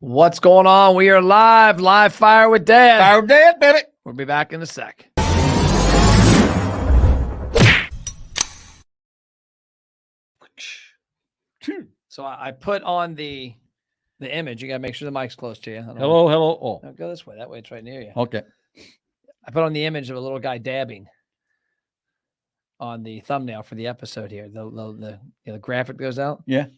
What's going on? We are live fire with Dad. Fire with Dad, baby. We'll be back in a sec. So I put on the image. You got to make sure the mic's close to you. Hello. Oh, No, go this way. That way it's right near you. okay. I put on the image of a little guy dabbing on the thumbnail for the episode here. The graphic goes out. Yeah.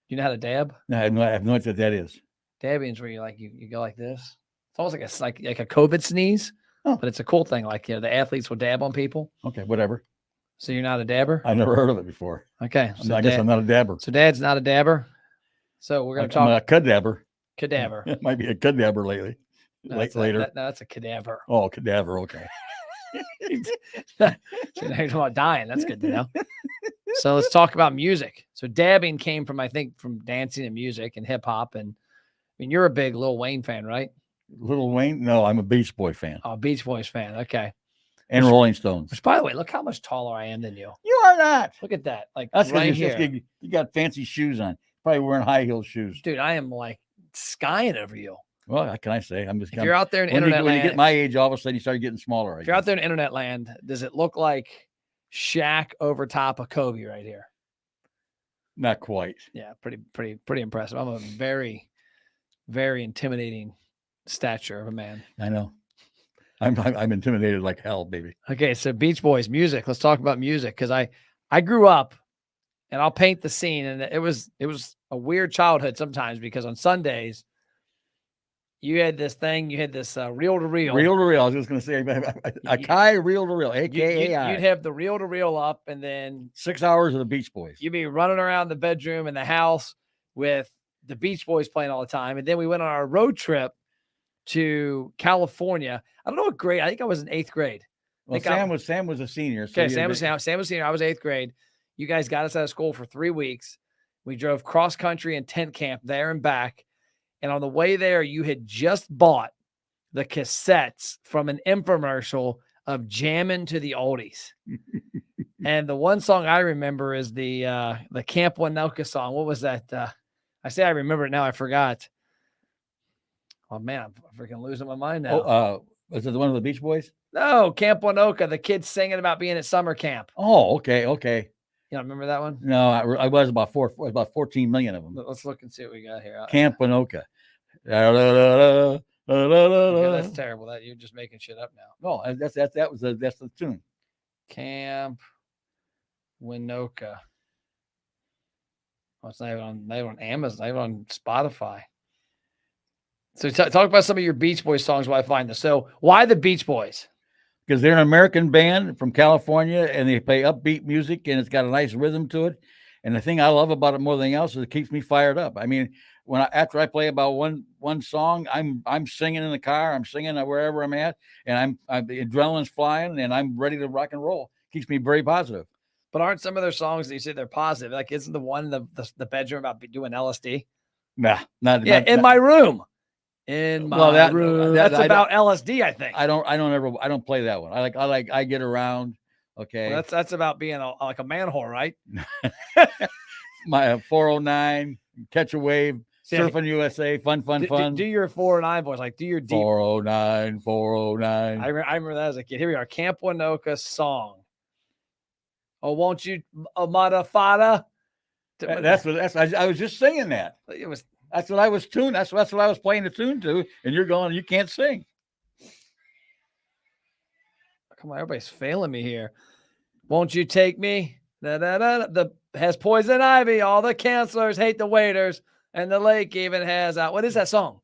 You know how to dab? No, I have no idea what that is. Dabbing is where you go like this. It's almost like a COVID sneeze, but it's a cool thing. Like, the athletes will dab on people. Okay, whatever. So you're not a dabber? I've never heard of it before. Okay. I guess I'm not a dabber. So Dad's not a dabber. So we're going to talk. I'm a cadaver. Cadaver. It might be a cadaver lately. Later. That's a cadaver. Oh, cadaver. Okay. So now you're talking about dying. That's good to know. So let's talk about music. So dabbing came from dancing and music and hip hop. And I mean, you're a big Lil Wayne fan, right? Lil Wayne? No, I'm a Beach Boy fan. Oh, Beach Boys fan. Okay. And Rolling Stones. Which, by the way, look how much taller I am than you. You are not. Look at that. Like, That's right because here. you got fancy shoes on. Probably wearing high heel shoes. Dude, I am like skying over you. Well, what can I say? I'm just. If you're out there in when internet you, when land, you get my age, all of a sudden you start getting smaller. If you're out there in internet land, does it look like Shaq over top of Kobe right here? Not quite. Yeah, pretty impressive. I'm a very, very intimidating stature of a man. I know. I'm intimidated like hell, baby. Okay, so Beach Boys music. Let's talk about music because I grew up, and I'll paint the scene. And it was a weird childhood sometimes because on Sundays you had this thing. You had this reel to reel. Reel to reel. I was just going to say Akai reel to reel, AKA. You'd have the reel to reel up, and then 6 hours of the Beach Boys. You'd be running around the bedroom and the house with the Beach Boys playing all the time. And then we went on our road trip to California. I don't know what grade. I think I was in 8th grade. Well, Sam was a senior. So Sam was senior. I was 8th grade. You guys got us out of school for 3 weeks. We drove cross country and tent camp there and back. And on the way there, you had just bought the cassettes from an infomercial of jamming to the oldies. And the one song I remember is the Camp Winoka song. What was that? I say I remember it now. I forgot. Oh man, I'm freaking losing my mind now. Was it the one of the Beach Boys? No, Camp Winoka. The kids singing about being at summer camp. Oh, okay. You don't remember that one? No, I was about 14 million of them. Let's look and see what we got here. Camp Winoka. Okay, that's terrible. That you're just making shit up now. No, that's the tune. Camp Winoka. Oh, it's not even on Amazon, not even on Spotify. So talk about some of your Beach Boys songs while I find this. So why the Beach Boys? Because they're an American band from California, and they play upbeat music, and it's got a nice rhythm to it. And the thing I love about it more than anything else is it keeps me fired up. I mean, after I play about one song, I'm singing in the car, I'm singing wherever I'm at, and the adrenaline's flying, and I'm ready to rock and roll. Keeps me very positive. But aren't some of their songs that you say they're positive? Like, isn't the one the bedroom about doing LSD? Nah, not my room. In my room. That's about LSD, I think. I don't play that one. I get around. Okay. Well, that's about being like a man-whore, right? My 409, catch a wave, surfing USA, fun. Do your 409 voice, like do your deep 409. I remember that as a kid. Here we are, Camp Winoka song. Oh, won't you, Amada? I was just singing that. That's what I was tuned. That's what I was playing the tune to. And you're going, you can't sing. Come on, everybody's failing me here. Won't you take me? Has poison ivy. All the counselors hate the waiters, and the lake even has out. What is that song?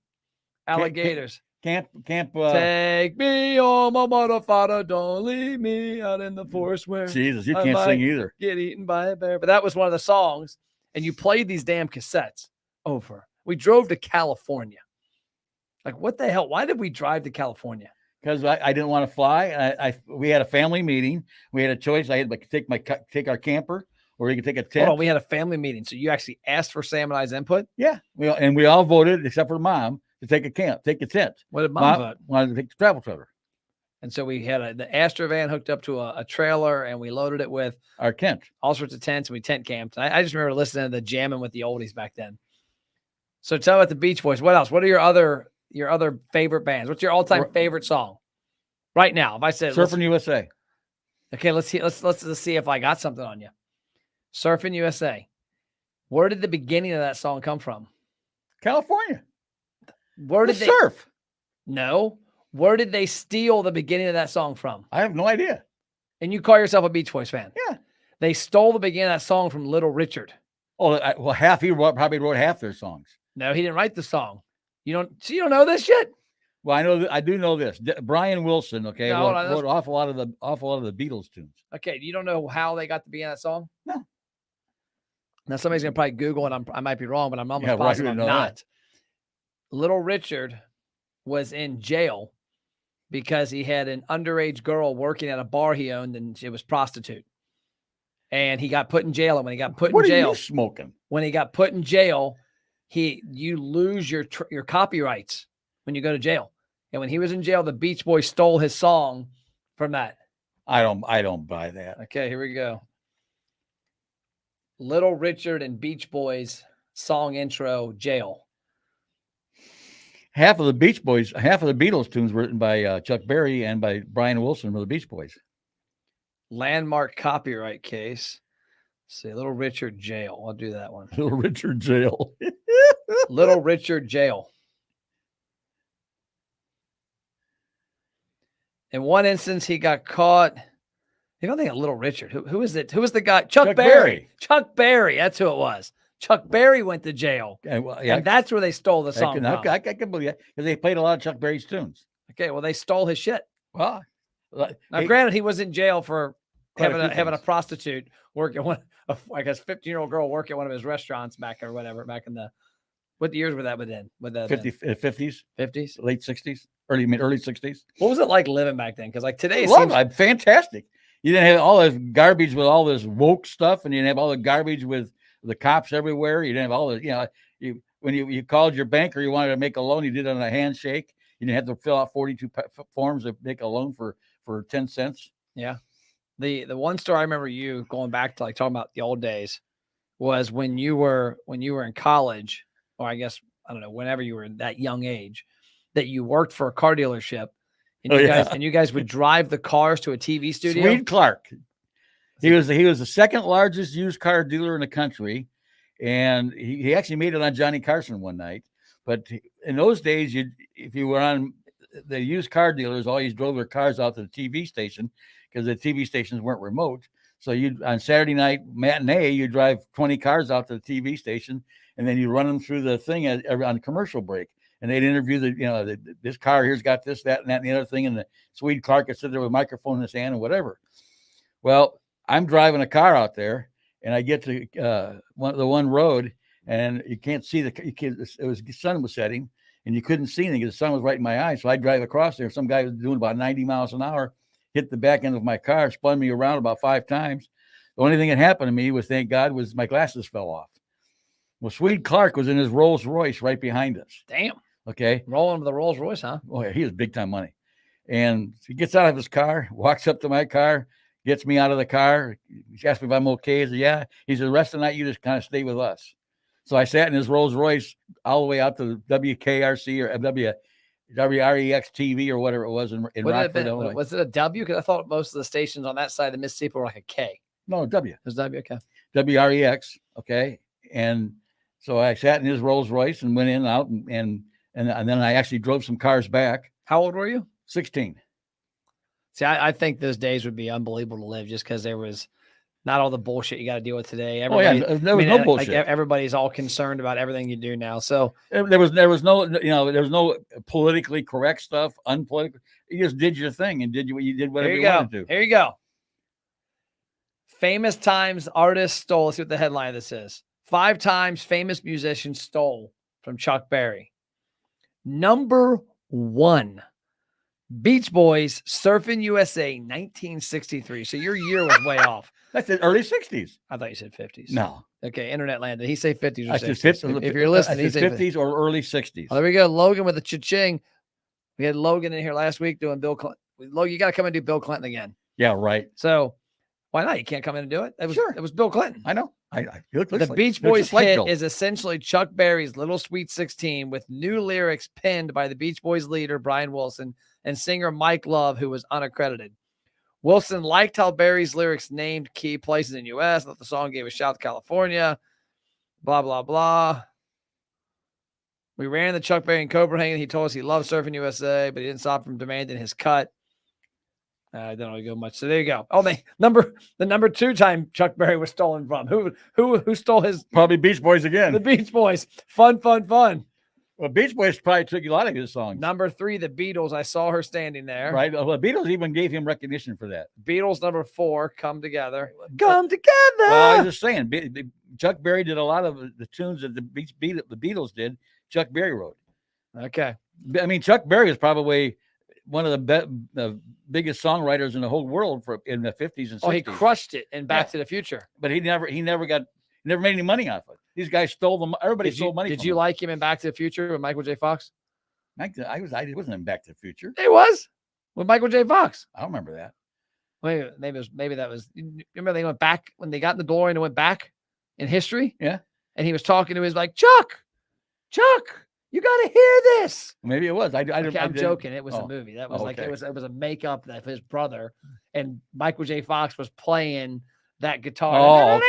Alligators. Camp. Take me, oh my mother, father, don't leave me out in the forest where Jesus, you can't sing either. Get eaten by a bear. But that was one of the songs, and you played these damn cassettes over. We drove to California. Like, what the hell? Why did we drive to California? Because I didn't want to fly. We had a family meeting. We had a choice. I had to take our camper, or we could take a tent. Hold on, we had a family meeting. So you actually asked for Sam and I's input? Yeah. We all voted, except for Mom, to take a tent. What did Mom vote? Wanted to take the travel trailer. And so we had the Astra van hooked up to a trailer, and we loaded it with our tent, all sorts of tents, and we tent camped. I just remember listening to the jamming with the oldies back then. So tell about the Beach Boys. What else? What are your other favorite bands? What's your all-time favorite song right now? If I said Surfing USA. Okay, let's see if I got something on you. Surfing USA. Where did the beginning of that song come from? California. Where did they surf? No. Where did they steal the beginning of that song from? I have no idea. And you call yourself a Beach Boys fan? Yeah. They stole the beginning of that song from Little Richard. Oh, well, probably wrote half their songs. No, he didn't write the song. You don't know this shit? Well, I do know this. Brian Wilson, okay, wrote an awful lot of the Beatles tunes. Okay, you don't know how they got to be in that song? No. Now somebody's gonna probably Google and I might be wrong, but I'm almost positive I'm not. That. Little Richard was in jail because he had an underage girl working at a bar he owned, and she was prostitute. And he got put in jail. And when he got put in jail, what are you smoking? When he got put in jail, you lose your copyrights when you go to jail. And when he was in jail, the Beach Boys stole his song from that. I don't buy that. Okay, here we go. Little Richard and Beach Boys song intro, Jail. Half of the Beatles tunes were written by Chuck Berry and by Brian Wilson for the Beach Boys. Landmark copyright case. Let's see, Little Richard Jail. I'll do that one. Little Richard Jail. Little Richard Jail. In one instance, he got caught. You don't think of Little Richard. Who is it? Who was the guy? Chuck Berry. Chuck Berry. That's who it was. Chuck Berry went to jail. And that's where they stole the song from. I can believe that because they played a lot of Chuck Berry's tunes. Okay, well, they stole his shit. Well, now, granted, he was in jail for having a prostitute work at I guess 15-year-old girl work at one of his restaurants back in the, what years were that within? With the 50s, 50s, late 60s, early 60s. What was it like living back then? Because like today, it seems fantastic. You didn't have all this garbage with all this woke stuff, and you didn't have all the garbage with the cops everywhere. You didn't have all the, when you called your banker, you wanted to make a loan, you did it on a handshake. You didn't have to fill out 42 forms to make a loan for 10 cents. Yeah. The one story I remember you going back to, like, talking about the old days, was when you were in college, or I guess, I don't know, whenever you were in that young age, that you worked for a car dealership, and you guys would drive the cars to a TV studio. Swede Clark. He was the second largest used car dealer in the country, and he actually made it on Johnny Carson one night. But in those days, if you were on the used car dealers, always drove their cars out to the TV station because the TV stations weren't remote. So on Saturday night matinee, you drive 20 cars out to the TV station, and then you run them through the thing on commercial break. And they'd interview this car here's got this, that, and that, and the other thing. And the Swede Clark would sit there with a microphone in his hand and whatever. Well, I'm driving a car out there, and I get to the one road, and you can't see the sun was setting, and you couldn't see anything because the sun was right in my eyes. So I drive across there. Some guy was doing about 90 miles an hour, hit the back end of my car, spun me around about 5 times. The only thing that happened to me was, thank God, was my glasses fell off. Well, Swede Clark was in his Rolls Royce right behind us. Damn. Okay. Rolling with the Rolls Royce, huh? Oh, yeah. He was big time money. And he gets out of his car, walks up to my car, gets me out of the car. He asked me if I'm okay. I said, yeah. He said, the rest of the night, you just kind of stay with us. So I sat in his Rolls Royce all the way out to WKRC or WREX TV or whatever it was in Rockford, Illinois. Was it a W? Because I thought most of the stations on that side of the Mississippi were like a K. No, W. It was W, okay. WREX, okay. And so I sat in his Rolls Royce and went in and out, and then I actually drove some cars back. How old were you? 16. See, I think those days would be unbelievable to live just because there was not all the bullshit you got to deal with today. There was no bullshit. Like everybody's all concerned about everything you do now. So there was no politically correct stuff, unpolitical. You just did your thing and did whatever you wanted to do. Here you go. Famous times artists stole. Let's see what the headline of this is. 5 times famous musicians stole from Chuck Berry. Number 1. Beach Boys, Surfing USA, 1963. So your year was way off. That's the early 60s. I thought you said 50s. No. Okay, Internet Land. Did he say 50s or 60s? I said 50s. If you're listening, he said 50s or early 60s. Oh, there we go. Logan with the cha-ching. We had Logan in here last week doing Bill Clinton. Logan, you got to come and do Bill Clinton again. Yeah, right. So why not? You can't come in and do it. It was Bill Clinton. I know. The Beach Boys hit is essentially Chuck Berry's Little Sweet 16 with new lyrics penned by the Beach Boys leader, Brian Wilson, and singer Mike Love, who was unaccredited. Wilson liked how Berry's lyrics named key places in U.S., that the song gave a shout to California, blah, blah, blah. We ran the Chuck Berry in Copenhagen. He told us he loved Surfing USA, but he didn't stop from demanding his cut. I don't really go much. So there you go. Oh, the number 2 time Chuck Berry was stolen from. Who stole his? Probably Beach Boys again. The Beach Boys. Fun. Well, Beach Boys probably took a lot of his songs. Number 3, the Beatles. I saw her standing there. Right. Well, the Beatles even gave him recognition for that. Beatles number 4, Come Together. Come Together. Well, I was just saying, Chuck Berry did a lot of the tunes that the Beatles did. Chuck Berry wrote. Okay. I mean, Chuck Berry is probably one of the biggest songwriters in the whole world in the 50s and 60s. Oh, he crushed it in Back to the Future. But he never made any money off it. These guys stole them. Everybody stole money. Did you like him in Back to the Future with Michael J. Fox? I wasn't in Back to the Future. It was with Michael J. Fox. I don't remember that. Wait, maybe that was. You remember they went back when they got in the DeLorean and went back in history? Yeah. And he was talking to his like, Chuck, you got to hear this. Maybe it was. I'm joking. It was a movie. That was it was a makeup of his brother, and Michael J. Fox was playing that guitar. Oh,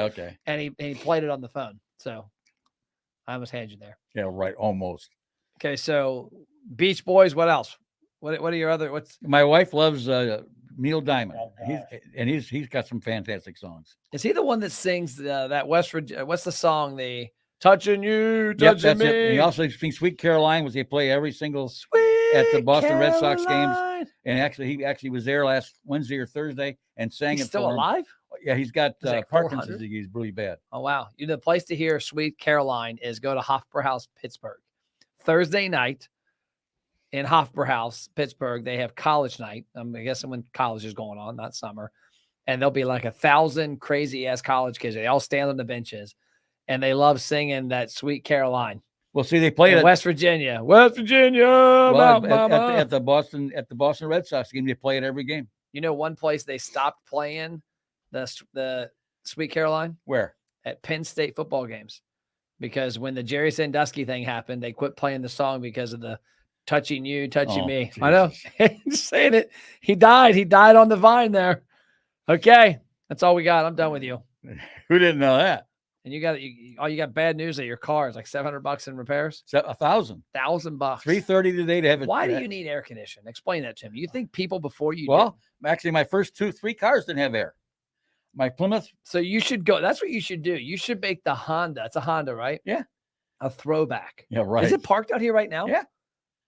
okay. And he played it on the phone. So I almost had you there. Yeah, right. Almost. Okay, so Beach Boys. What else? What are your other? My wife loves Neil Diamond. He's got some fantastic songs. Is he the one that sings that West Virginia? What's the song? The Touching You, Touching Touching Me. It. He also sings Sweet Caroline, which they play every single at the Boston Red Sox games. And he actually was there last Wednesday or Thursday and sang He's it. Still alive? Yeah, he's got Parkinson's disease really bad. Oh wow! The place to hear Sweet Caroline is go to Hofbrauhaus, Pittsburgh. Thursday night in Hofbrauhaus, Pittsburgh, they have college night. I'm guessing when college is going on, not summer. And there'll be like 1,000 crazy ass college kids. They all stand on the benches. And they love singing that Sweet Caroline. Well, see, they play it in West Virginia. At the Boston Red Sox game. They play it every game. You know, one place they stopped playing the Sweet Caroline? Where? At Penn State football games, because when the Jerry Sandusky thing happened, they quit playing the song because of the touching you, touching me. Jesus. I know. Just saying it. He died on the vine there. Okay, that's all we got. I'm done with you. Who didn't know that? And you got bad news that your car is like $700 in repairs. $1,000. $1,000. $330 today to have it. Why do you need air conditioning? Explain that to me. You think people before you? Well, actually, my first 3 cars didn't have air. My Plymouth. So you should go. That's what you should do. You should make the Honda. It's a Honda, right? Yeah. A throwback. Yeah, right. Is it parked out here right now? Yeah.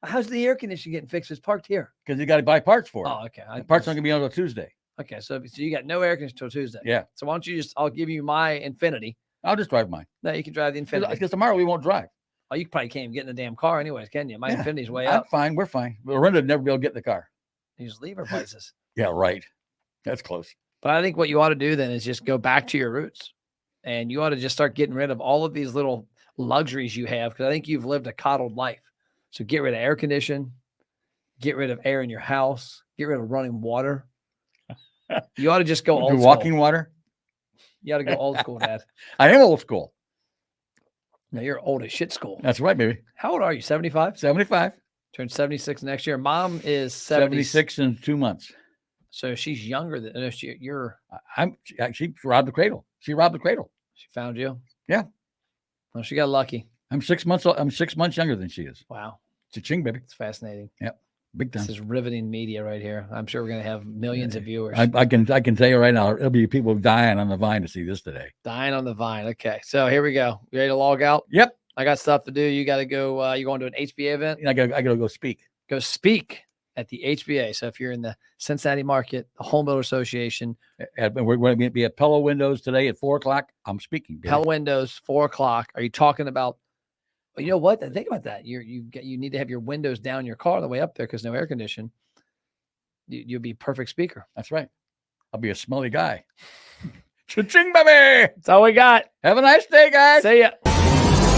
How's the air conditioning getting fixed? It's parked here. Because you got to buy parts for it. Oh, okay. The parts aren't going to be until Tuesday. Okay, so you got no air conditioning until Tuesday. Yeah. So why don't you I'll give you my Infiniti. I'll just drive mine. No, you can drive the Infiniti. Because tomorrow we won't drive. Oh, you probably can't even get in the damn car anyways, can you? My Infiniti's way up. Fine. We're fine. Lorinda would never be able to get in the car. You just leave her places. Yeah, right. That's close. But I think what you ought to do then is just go back to your roots. And you ought to just start getting rid of all of these little luxuries you have, because I think you've lived a coddled life. So get rid of air conditioning, get rid of air in your house, get rid of running water. You ought to just go old school. Walking water? You ought to go old school, Dad. I am old school. No, you're old as shit school. That's right, baby. How old are you? 75? 75. Turn 76 next year. Mom is 76 in 2 months. So she's younger than you're. She robbed the cradle. She robbed the cradle. She found you? Yeah. Well, she got lucky. I'm 6 months younger than she is. Wow. Cha-ching, baby. It's fascinating. Yep. Big time. This is riveting media right here. I'm sure we're going to have millions of viewers. I can tell you right now, there'll be people dying on the vine to see this today. Dying on the vine. Okay. So here we go. You ready to log out? Yep. I got stuff to do. You got to go. You going to an HBA event? I got to go speak. Go speak at the HBA. So if you're in the Cincinnati market, the Home Builder Association. We're going to be at Pella Windows today at 4:00. I'm speaking. Baby. Pella Windows, 4:00. Are you talking about? Well, you know what? Think about that. You need to have your windows down your car on the way up there because no air condition. You'll be a perfect speaker. That's right. I'll be a smelly guy. Cha-ching, baby. That's all we got. Have a nice day, guys. See ya.